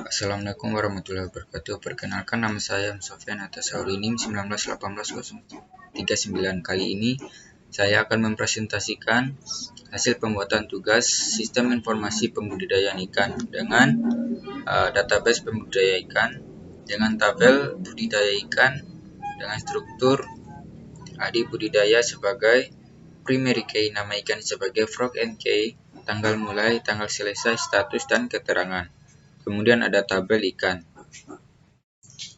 Assalamualaikum warahmatullahi wabarakatuh. Perkenalkan, nama saya Sofyan atas Aulinim 1918-039. Kali ini saya akan mempresentasikan hasil pembuatan tugas sistem informasi pembudidayaan ikan dengan database pembudidaya ikan, dengan tabel budidaya ikan, dengan struktur adi budidaya sebagai primary key, nama ikan sebagai frog and key, tanggal mulai, tanggal selesai, status, dan keterangan. Kemudian ada tabel ikan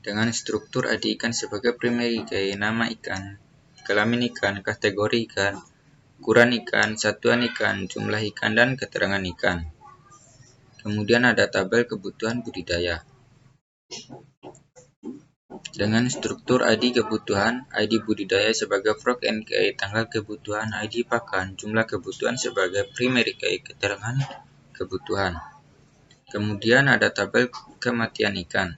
dengan struktur adi ikan sebagai primary key, nama ikan, kelamin ikan, kategori ikan, ukuran ikan, satuan ikan, jumlah ikan, dan keterangan ikan. Kemudian ada tabel kebutuhan budidaya dengan struktur ID kebutuhan, ID budidaya sebagai frog and key, tanggal kebutuhan, ID pakan, jumlah kebutuhan sebagai primary key, keterangan kebutuhan. Kemudian ada tabel kematian ikan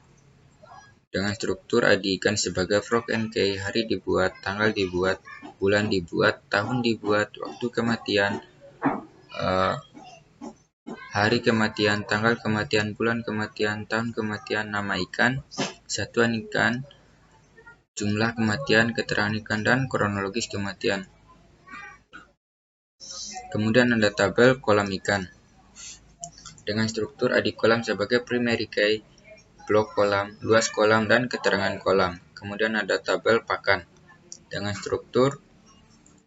dengan struktur ID ikan sebagai frog and key, hari dibuat, tanggal dibuat, bulan dibuat, tahun dibuat, waktu kematian, hari kematian, tanggal kematian, bulan kematian, tahun kematian, nama ikan, satuan ikan, jumlah kematian, keterangan ikan, dan kronologis kematian. Kemudian ada tabel kolam ikan dengan struktur adi kolam sebagai primary key, blok kolam, luas kolam, dan keterangan kolam. Kemudian ada tabel pakan dengan struktur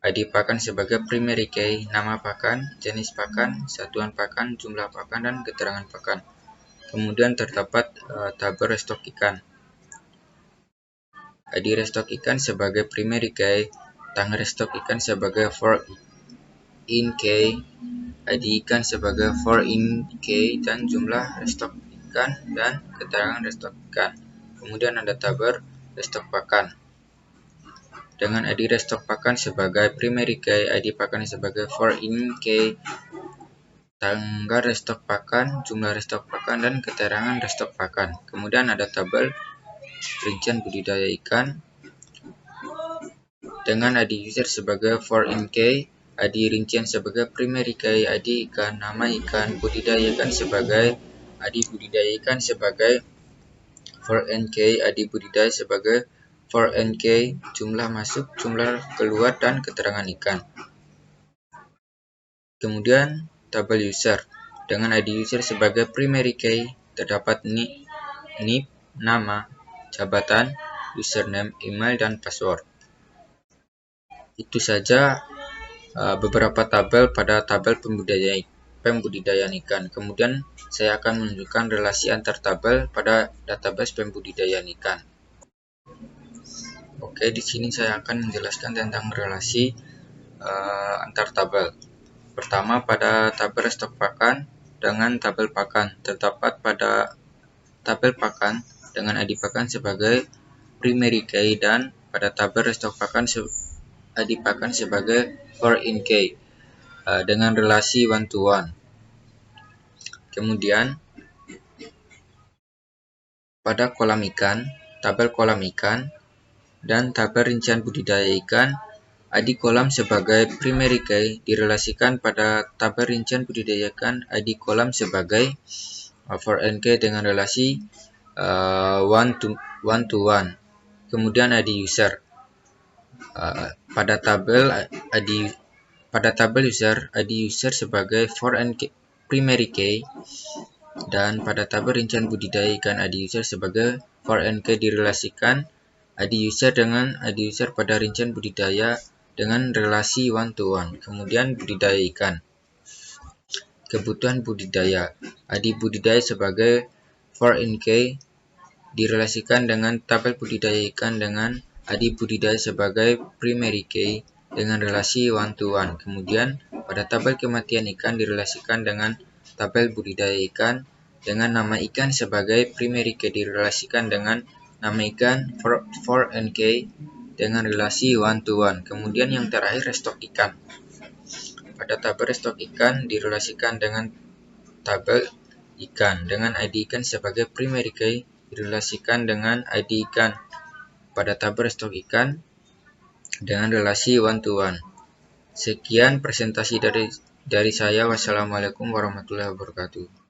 ID pakan sebagai primary key, nama pakan, jenis pakan, satuan pakan, jumlah pakan, dan keterangan pakan. Kemudian terdapat tabel restok ikan. ID restok ikan sebagai primary key, tanggal restok ikan sebagai for in key, ID ikan sebagai for in key, dan jumlah restok ikan dan keterangan restok ikan. Kemudian ada tabel restok pakan dengan ID restok pakan sebagai primary key, ID pakan sebagai for in key, tanggal restok pakan, jumlah restok pakan, dan keterangan restok pakan. Kemudian ada tabel rincian budidaya ikan dengan ID user sebagai for in key, ID rincian sebagai primary key, ID ikan, nama ikan, budidaya ikan sebagai ID budidaya ikan sebagai for in key, ID budidaya sebagai for in key, jumlah masuk, jumlah keluar, dan keterangan ikan. Kemudian tabel user dengan ID user sebagai primary key, terdapat NIP, nama, jabatan, username, email, dan password. Itu saja beberapa tabel pada tabel pembudidayaan ikan. Kemudian saya akan menunjukkan relasi antar tabel pada database pembudidayaan ikan. Oke, di sini saya akan menjelaskan tentang relasi antar tabel. Pertama, pada tabel stok pakan dengan tabel pakan, terdapat pada tabel pakan dengan ID pakan sebagai primary key dan pada tabel stok pakan ID pakan sebagai for in key dengan relasi 1-to-1. Kemudian pada kolam ikan, tabel kolam ikan dan tabel rincian budidaya ikan, ID kolam sebagai primary key direlasikan pada tabel rincian budidaya ikan, ID kolam sebagai for in key dengan relasi 1-to-1. Kemudian ID user pada tabel user, ID user sebagai for in key, primary key, dan pada tabel rincian budidaya ikan, ID user sebagai for in key direlasikan ID user dengan ID user pada rincian budidaya dengan relasi 1-to-1. Kemudian budidaya ikan. Kebutuhan budidaya. ID budidaya sebagai for in key direlasikan dengan tabel budidaya ikan dengan ID budidaya sebagai primary key dengan relasi 1-to-1. Kemudian pada tabel kematian ikan direlasikan dengan tabel budidaya ikan dengan nama ikan sebagai primary key direlasikan dengan nama ikan for in key dengan relasi 1-to-1. Kemudian yang terakhir restok ikan. Pada tabel restok ikan direlasikan dengan tabel ikan dengan ID ikan sebagai primary key direlasikan dengan ID ikan pada tabel restok ikan dengan relasi 1-to-1. Sekian presentasi dari saya. Wassalamualaikum warahmatullahi wabarakatuh.